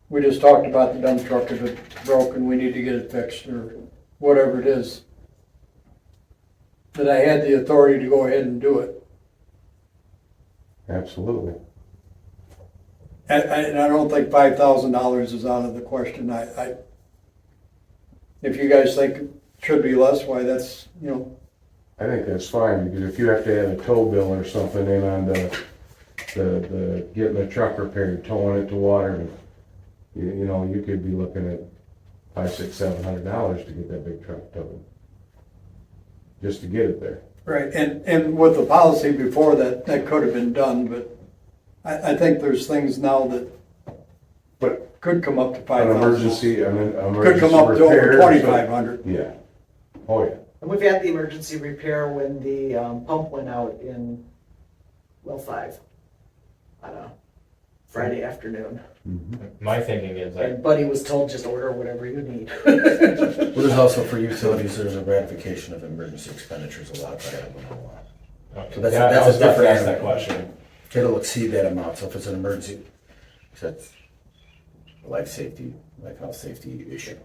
we just talked about the dump truck, if it's broken, we need to get it fixed, or whatever it is, that I had the authority to go ahead and do it. Absolutely. And I don't think $5,000 is out of the question. If you guys think it should be less, why, that's, I think that's fine, because if you have to add a tow bill or something in on the getting the truck repaired, towing it to water, you could be looking at $500, $600, $700 to get that big truck towed. Just to get it there. right, and with the policy before that could have been done, but I think there's things now that But could come up to an $5,000. emergency Could come up to over repair, $2,500. Yeah. Oh, yeah. And we've had the emergency repair when the pump went out in well 5 on a Friday afternoon. My thinking is that, And Buddy was told, just order whatever you need. Well, there's also for utilities, there's a ratification of emergency expenditures allowed by Shabbona. okay, So that's- yeah, that's I was a about to different ask that animal. question. It'll exceed that amount, so if it's an emergency, that's a life health safety issue.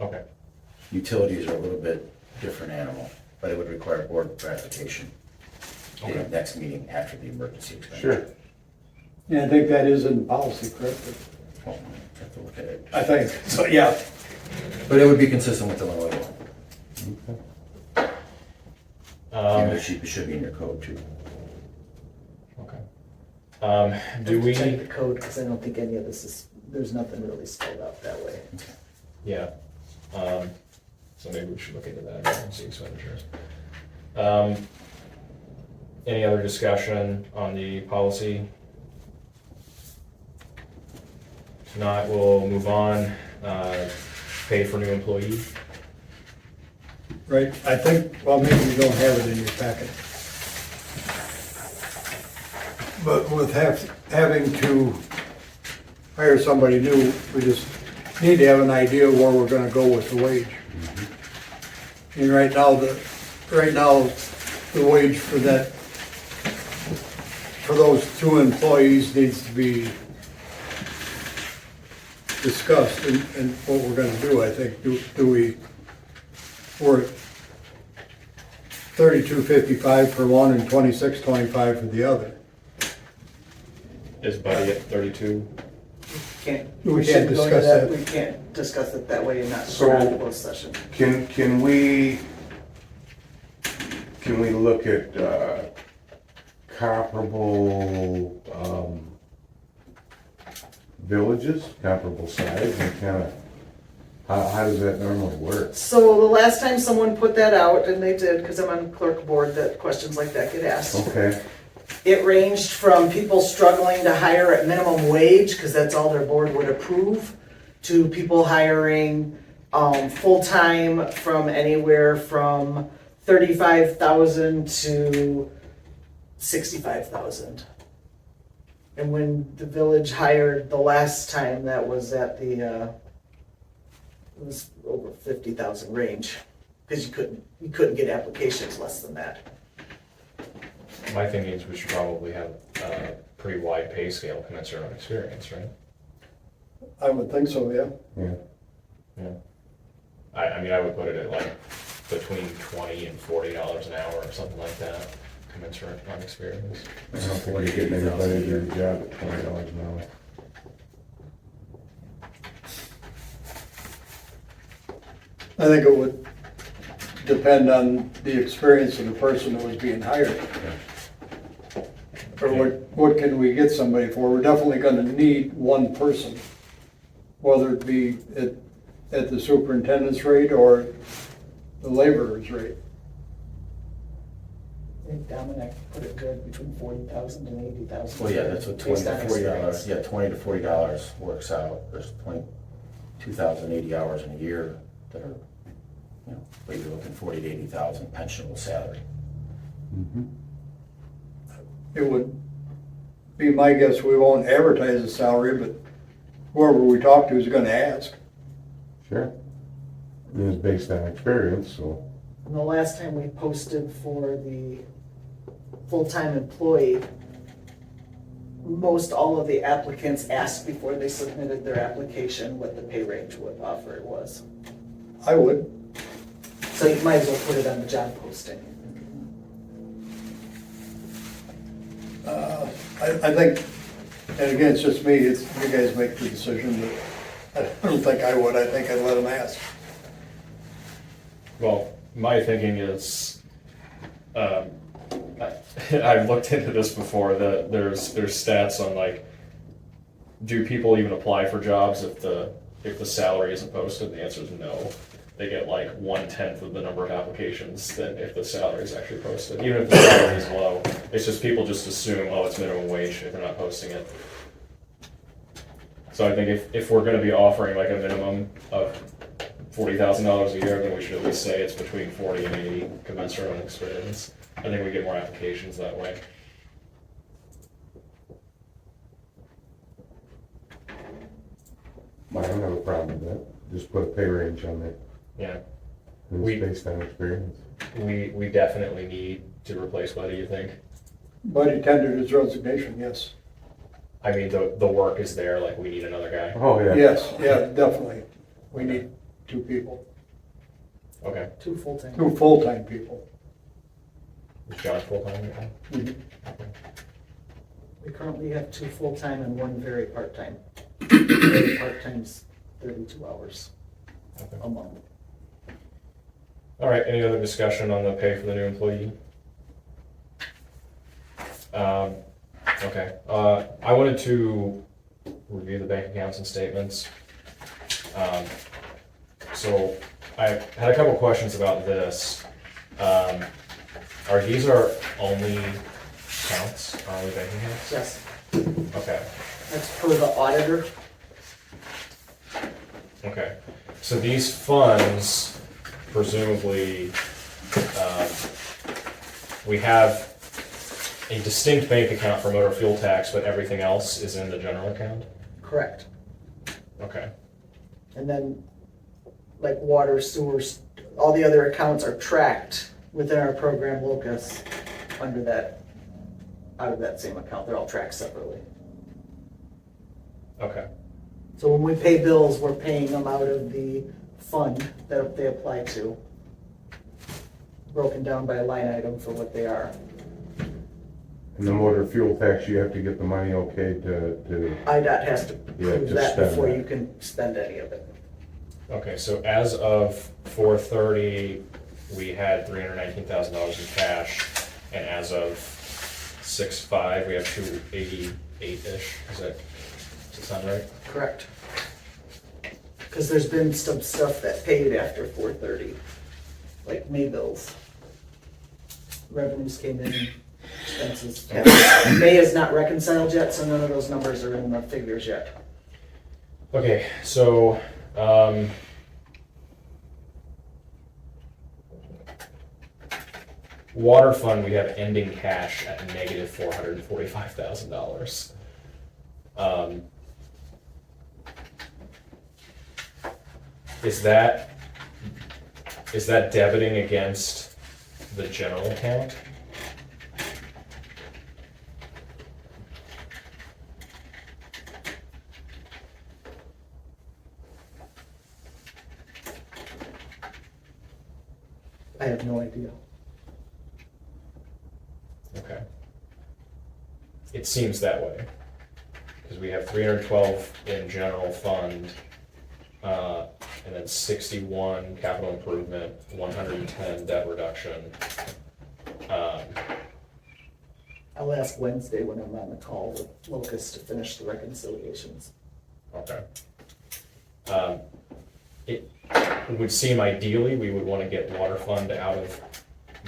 Okay, Utilities are a little bit different animal, but it would require board ratification. Okay. The next meeting after the emergency expenditure. Sure. Yeah, I think that is in policy, correct? Well, have to look at it. I think, so, yeah. But it would be consistent with Illinois law. um, It should be in your code too. okay. Do we, Check the code, because I don't think any of this is, there's nothing really spelled out that way. yeah, so maybe we should look into that, emergency expenditures. Any other discussion on the policy? If not, we'll move on. Pay for new employee. Right, I think, well, maybe you don't have it in your packet. But with having to hire somebody new, we just need to have an idea where we're gonna go with the wage. And right now, the wage for those 2 employees needs to be discussed and what we're gonna do, I think. We're at $32.55 for one and $26.25 for the other. Is Buddy at 32? We can't shouldn't go into discuss that. We can't discuss it that way and not So- go into closed session. Can we look at comparable villages, comparable size, and kind of, how does that normally work? So the last time someone put that out, and they did, because I'm on clerk board, that questions like that get asked. Okay, It ranged from people struggling to hire at minimum wage, because that's all their board would approve, to people hiring full-time from anywhere from 35,000 to 65,000. And when the village hired the last time, that was at the It was over 50,000 range, because you couldn't get applications less than that. My thinking is we should probably have a pretty wide pay scale commensurate on experience, right? I would think so, yeah. Yeah. Yeah. I mean, I would put it at like between $20 and $40 an hour or something like that, commensurate on experience. I don't think you're getting anybody to do the job at $20 an hour. I think it would depend on the experience of the person that was being hired. Or what can we get somebody for? We're definitely gonna need one person, whether it be at the superintendent's rate or the laborer's rate. I think Dominic put it good, between 40,000 and 80,000. Well, yeah, that's what based on experience. $20 to $40 works out. There's 2,080 hours in a year that are, you know, but you're looking 40 to 80,000 pensionable salary. It would be my guess, we won't advertise the salary, but whoever we talk to is gonna ask. Sure. And it's based on experience, so. And the last time we posted for the full-time employee, most all of the applicants asked before they submitted their application what the pay range would offer was. I would. So you might as well put it on the job posting. I think, and again, it's just me, it's, you guys make the decision, but I don't think I would, I think I'd let them ask. Well, my thinking is, I've looked into this before, that there's stats on like, do people even apply for jobs if the salary isn't posted? The answer is no. They get like 1/10 of the number of applications than if the salary is actually posted, even if the salary is low. It's just people just assume, oh, it's minimum wage if they're not posting it. So I think if we're gonna be offering like a minimum of $40,000 a year, then we should at least say it's between 40 and 80 commensurate on experience. I think we get more applications that way. I don't have a problem with that. Just put a pay range on there. Yeah, And We- it's based on experience. we definitely need to replace Buddy, you think? Buddy tendered his resignation, yes. I mean, the work is there, like we need another guy. Oh, yeah. Yes, yeah, definitely. We need two people, Okay, 2 full-time. two full-time people. is John full-time right now? We currently have 2 full-time and 1 very part-time. Very part-time's 32 hours Okay. a month. All right, any other discussion on the pay for the new employee? Okay, I wanted to review the bank accounts and statements. So I had a couple questions about this. Are these our only accounts, our only bank accounts? Yes, Okay, that's per the auditor. okay. So these funds, presumably, we have a distinct bank account for motor fuel tax, but everything else is in the general account? Correct. Okay, And then, like water, sewers, all the other accounts are tracked within our program locus under that, out of that same account. They're all tracked separately. okay, So when we pay bills, we're paying them out of the fund that they apply to, broken down by a line item for what they are. And the motor fuel tax, you have to get the money okay to, IDOT has to Yeah, prove to that spend before that. you can spend any of it. okay, so as of 4/30, we had $319,000 in cash, and as of 6/5, we have 288-ish, does that sound right? Correct. Because there's been some stuff that paid after 4:30, like May bills. Revenues came in, expenses. May is not reconciled yet, so none of those numbers are in the figures yet. Okay, so, water fund, we have ending cash at negative $445,000. Is that debiting against the general account? I have no idea. Okay. It seems that way, because we have 312 in general fund, and then 61 capital improvement, 110 debt reduction. I'll ask Wednesday when I'm on the call with Locust to finish the reconciliations. Okay. It would seem ideally, we would want to get water fund out of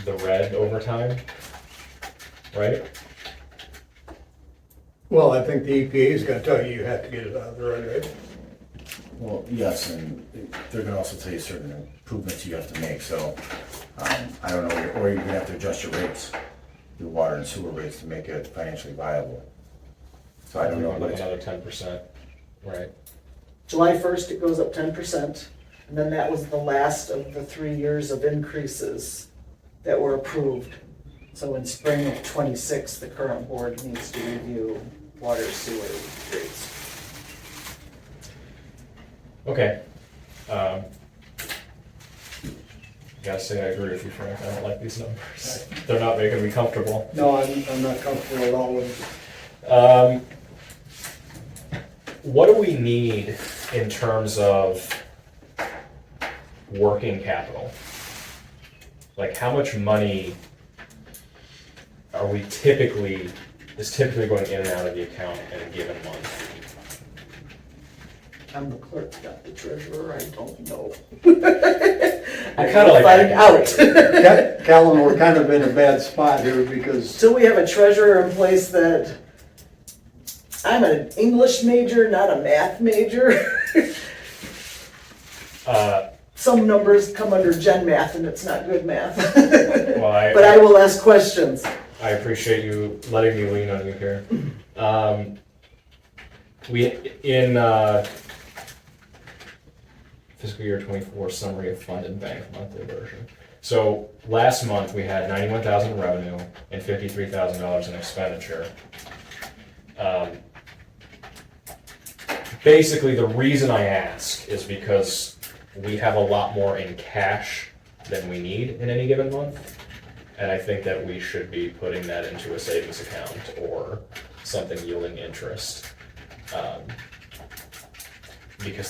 the red over time, right? Well, I think the EPA is gonna tell you have to get it out of the right, right? Well, yes, and they're gonna also tell you certain improvements you have to make, so, I don't know, or you're gonna have to adjust your rates, your water and sewer rates to make it financially viable. So I don't know what it's. Another 10%, right? July 1st, it goes up 10%, and then that was the last of the 3 years of increases that were approved. So in spring of '26, the current board needs to review water sewer rates. Okay. Gotta say, I agree with you, Frank. I don't like these numbers. They're not making me comfortable. No, I'm not comfortable at all with it. What do we need in terms of working capital? Like, how much money are we typically going in and out of the account in a given month? I'm the clerk, not the treasurer, I don't know. I kinda like find out. Callan, we're kind of in a bad spot here because, Till we have a treasurer in place that, I'm an English major, not a math major. Some numbers come under gen math and it's not good math. Well, But I will ask questions. I appreciate you letting me lean on you here. In fiscal year 24 summary of fund and bank monthly version. So last month we had 91,000 in revenue and $53,000 in expenditure. Basically, the reason I ask is because we have a lot more in cash than we need in any given month. And I think that we should be putting that into a savings account or something yielding interest. Because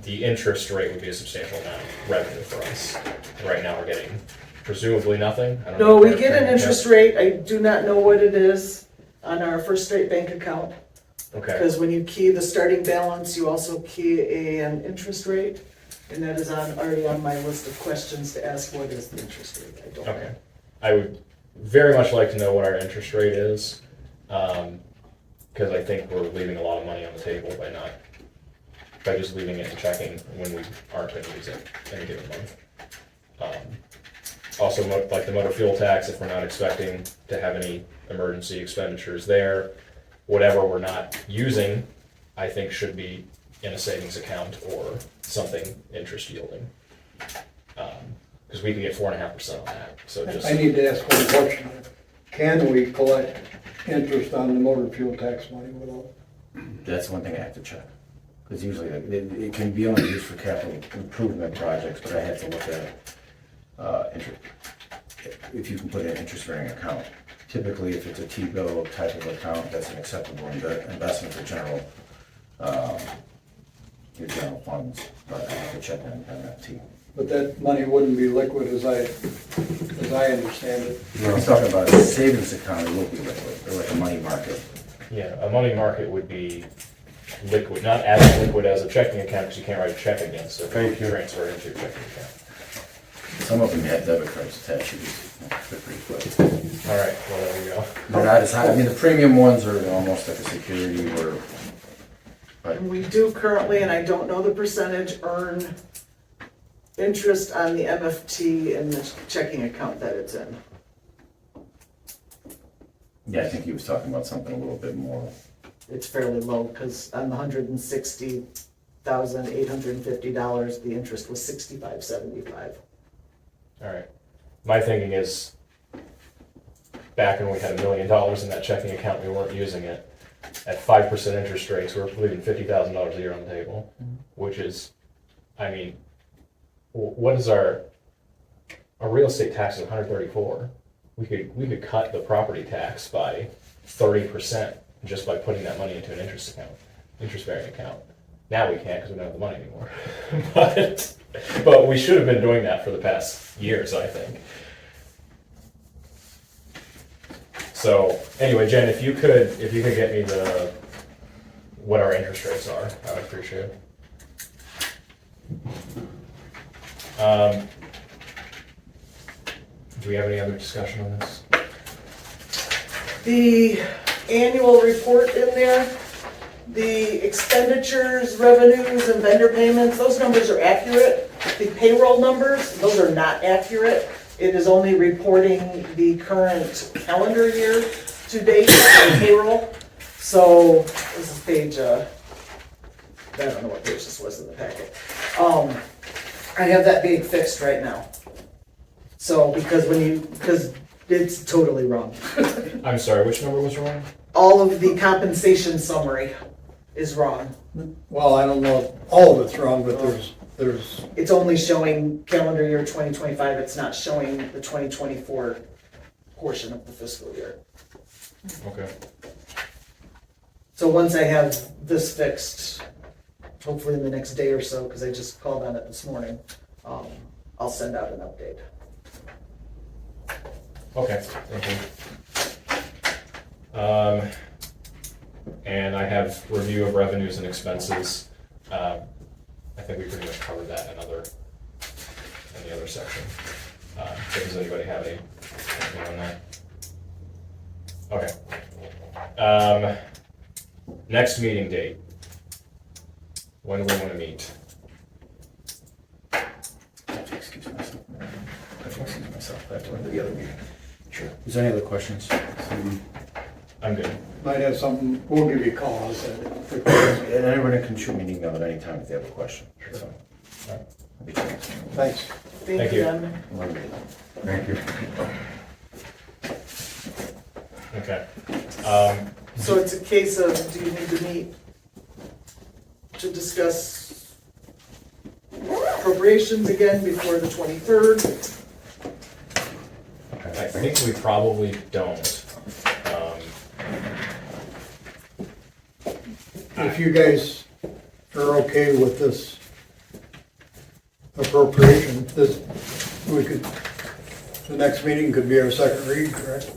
the interest rate would be a substantial amount of revenue for us. Right now, we're getting presumably nothing. I don't No, know if we we're get an paying interest rate, I do not know what it is on our First State Bank account. Okay, Because when you key the starting balance, you also key an interest rate. And that is already on my list of questions to ask, what is the interest rate? I don't know. okay. I would very much like to know what our interest rate is. Because I think we're leaving a lot of money on the table by just leaving it in checking when we aren't going to use it in a given month. Also, like the motor fuel tax, if we're not expecting to have any emergency expenditures there, whatever we're not using, I think should be in a savings account or something interest yielding. Because we could get 4.5% on that, so just. I need to ask one question. Can we collect interest on the motor fuel tax money without? That's one thing I have to check. Because usually it can be only used for capital improvement projects, but I have to look at interest. If you can put in an interest-bearing account. Typically, if it's a T-bill type of account, that's an acceptable investment for your general funds. But I have to check on MFT. But that money wouldn't be liquid as I understand it. I was talking about a savings account, it will be liquid, or like a money market. Yeah, a money market would be liquid, not as liquid as a checking account, because you can't write a check against it. Thank you. Transfer it into your checking account. Some of them have debit cards attached to these. They're pretty quick. All right, well, there we go. They're not as high, I mean, the premium ones are almost like a security or, but We do currently, and I don't know the percentage, earn interest on the MFT and the checking account that it's in. yeah, I think he was talking about something a little bit more. It's fairly low, because on the 160, $1,850. The interest was $65.75. All right. My thinking is, back when we had $1 million in that checking account, we weren't using it. At 5% interest rates, we're leaving $50,000 a year on the table, which is, I mean, what is our real estate tax is 134. We could cut the property tax by 30% just by putting that money into an interest-bearing account. Now we can't because we don't have the money anymore. but we should have been doing that for the past years, I think. So anyway, Jen, if you could get me what our interest rates are, I would appreciate it. Do we have any other discussion on this? The annual report in there, the expenditures, revenues, and vendor payments, those numbers are accurate. The payroll numbers, those are not accurate. It is only reporting the current calendar year to date for payroll. So this is page, I don't know what page this was in the packet. I have that being fixed right now. So because it's totally wrong. I'm sorry, which number was wrong? All of the compensation summary is wrong. Well, I don't know if all of it's wrong, but there's, It's only showing calendar year 2025, it's not showing the 2024 portion of the fiscal year. Okay. So once I have this fixed, hopefully in the next day or so, because I just called on it this morning, I'll send out an update. Okay, thank you. And I have review of revenues and expenses. I think we pretty much covered that in the other section. Does anybody have anything on that? Okay. Next meeting date. When do we want to meet? I have to excuse myself. I have to run to the other meeting. Sure. Is there any other questions? I'm good. might have something, we'll give you a call. And everybody can shoot me an email at any time if they have a question. So, I'll be glad to. Thanks. Thank you. Then. Thank you. Okay. So it's a case of, do you need to meet to discuss appropriations again before the 23rd? I think we probably don't. If you guys are okay with this appropriation, the next meeting could be our second read, correct?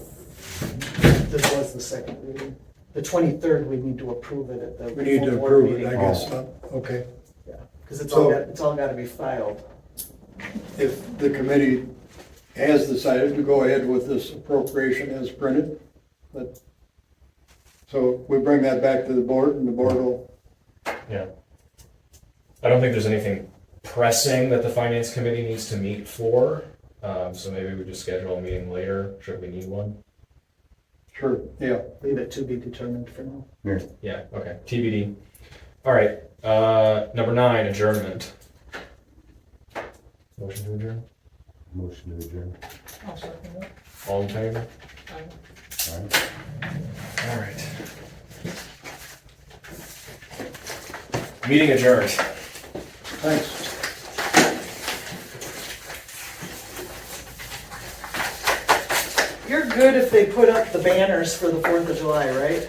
This was the second reading. The 23rd, we need to approve it at the. We need to full board approve it, meeting. I guess, okay. Yeah, because it's So- all got to be filed. If the committee has decided to go ahead with this appropriation as printed, so we bring that back to the board and the board will, Yeah. I don't think there's anything pressing that the finance committee needs to meet for, so maybe we just schedule a meeting later, should we need one. sure, yeah. Leave it to be determined for now. Yeah, okay, TBD. All right, number 9, adjournment. Motion to adjourn? Motion to adjourn. I'll second that. All in favor? Aye. All right. Meeting adjourned. Thanks. You're good if they put up the banners for the 4th of July, right?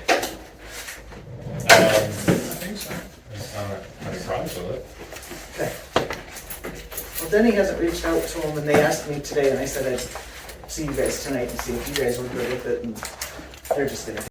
I think so. I have problems with it. Okay. Well, Denny hasn't reached out to them, and they asked me today, and I said I'd see you guys tonight and see if you guys were good with it, and they're just gonna